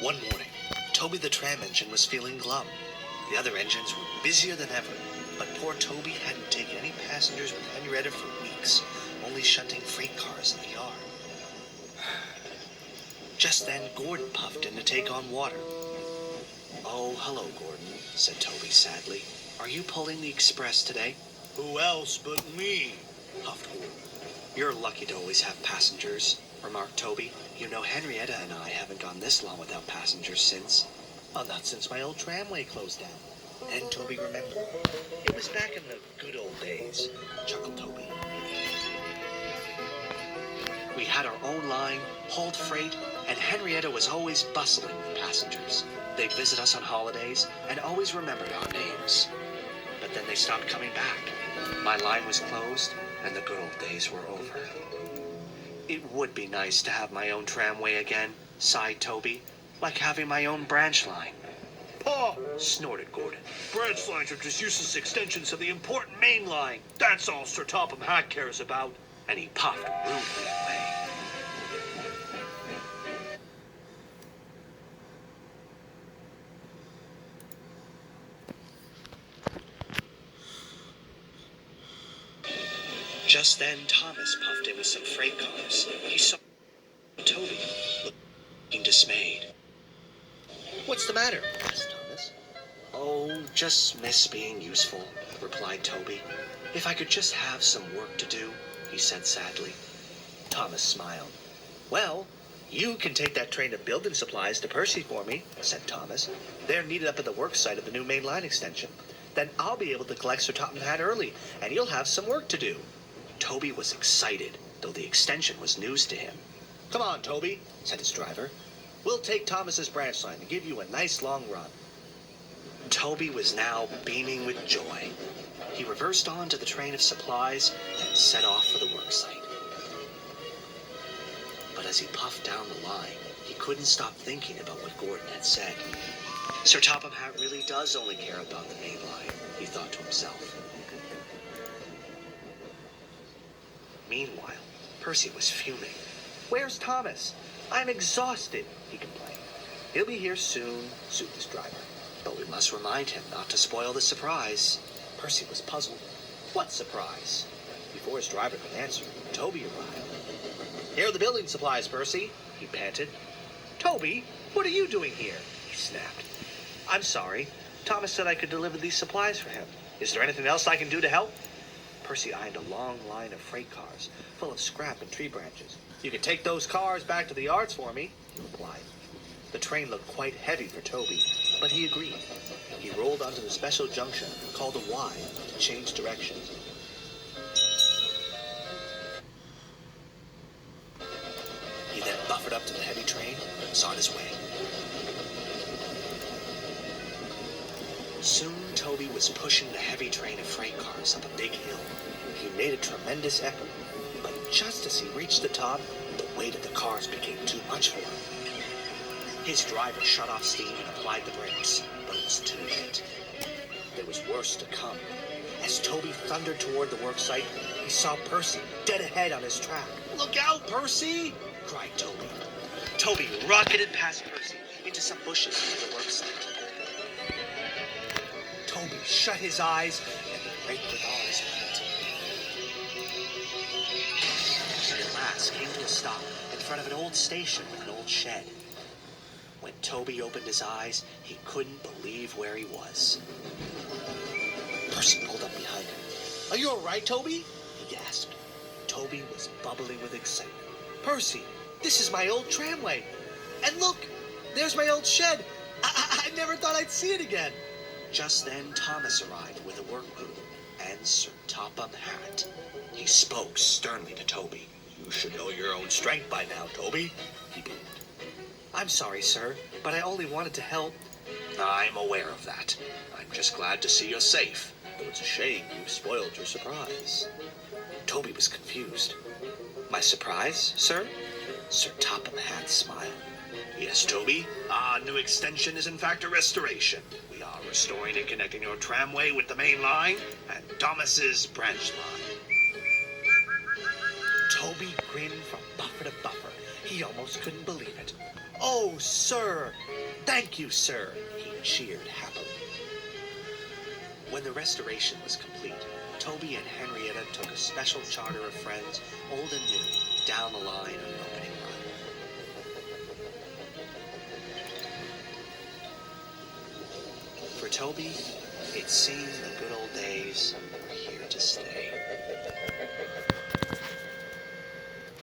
One morning, Toby the tram engine was feeling glum. The other engines were busier than ever, but poor Toby hadn't taken any passengers with Henrietta for weeks, only shunting freight cars in the yard. Just then, Gordon puffed in to take on water. "Oh, hello, Gordon," said Toby sadly. "Are you pulling the express today?" "Who else but me?" puffed Gordon. "You're lucky to always have passengers," remarked Toby. "You know, Henrietta and I haven't gone this long without passengers since." "Well, not since my old tramway closed down." Then Toby remembered. "It was back in the good old days," chuckled Toby. "We had our own line, hauled freight, and Henrietta was always bustling with passengers. They'd visit us on holidays and always remembered our names. But then they stopped coming back. My line was closed, and the good old days were over." "It would be nice to have my own tramway again," sighed Toby. "Like having my own branch line." "Paw!" snorted Gordon. "Branch lines are just useless extensions of the important main line. That's all Sir Topham Hatt cares about." And he puffed rudely away. Just then, Thomas puffed in with some freight cars. He saw Toby, looking dismayed. "What's the matter?" asked Thomas. "Oh, just miss being useful," replied Toby. "If I could just have some work to do," he said sadly. Thomas smiled. "Well, you can take that train of building supplies to Percy for me," said Thomas. "They're needed up at the work site of the new main line extension. Then I'll be able to collect Sir Topham Hatt early, and you'll have some work to do." Toby was excited, though the extension was news to him. "Come on, Toby," said his driver. "We'll take Thomas's branch line and give you a nice long run." Toby was now beaming with joy. He reversed on to the train of supplies, then set off for the work site. But as he puffed down the line, he couldn't stop thinking about what Gordon had said. "Sir Topham Hatt really does only care about the main line," he thought to himself. Meanwhile, Percy was fuming. "Where's Thomas? I'm exhausted," he complained. "He'll be here soon," soothed his driver. "But we must remind him not to spoil the surprise." Percy was puzzled. "What surprise?" Before his driver could answer, Toby arrived. "Here are the building supplies, Percy," he panted. "Toby, what are you doing here?" he snapped. "I'm sorry. Thomas said I could deliver these supplies for him. Is there anything else I can do to help?" Percy eyed a long line of freight cars, full of scrap and tree branches. "You can take those cars back to the yards for me," he replied. The train looked quite heavy for Toby, but he agreed. He rolled onto the special junction, called a Y, to change directions. He then buffered up to the heavy train and was on his way. Soon Toby was pushing the heavy train of freight cars up a big hill. He made a tremendous effort, but just as he reached the top, the weight of the cars became too much for him. His driver shut off steam and applied the brakes, but it was too late. There was worse to come. As Toby thundered toward the work site, he saw Percy dead ahead on his track. "Look out, Percy!" cried Toby. Toby rocketed past Percy into some bushes near the work site. Toby shut his eyes and braked with all his might. He at last came to a stop in front of an old station with an old shed. When Toby opened his eyes, he couldn't believe where he was. Percy pulled up behind him. "Are you all right, Toby?" he gasped. Toby was bubbling with excitement. "Percy, this is my old tramway. And look, there's my old shed. I never thought I'd see it again." Just then, Thomas arrived with a work crew and Sir Topham Hatt. He spoke sternly to Toby. "You should know your own strength by now, Toby," he boomed. "I'm sorry, sir, but I only wanted to help." "I'm aware of that. I'm just glad to see you're safe, though it's a shame you spoiled your surprise." Toby was confused. "My surprise, sir?" Sir Topham Hatt smiled. "Yes, Toby. Our new extension is in fact a restoration. We are restoring and connecting your tramway with the main line and Thomas's branch line." Toby grinned from buffer to buffer. He almost couldn't believe it. Oh, sir! Thank you, sir! He cheered happily. When the restoration was complete, Toby and Henrietta took a special charter of friends, old and new, down the line on an opening run. For Toby, it seemed the good old days were here to stay.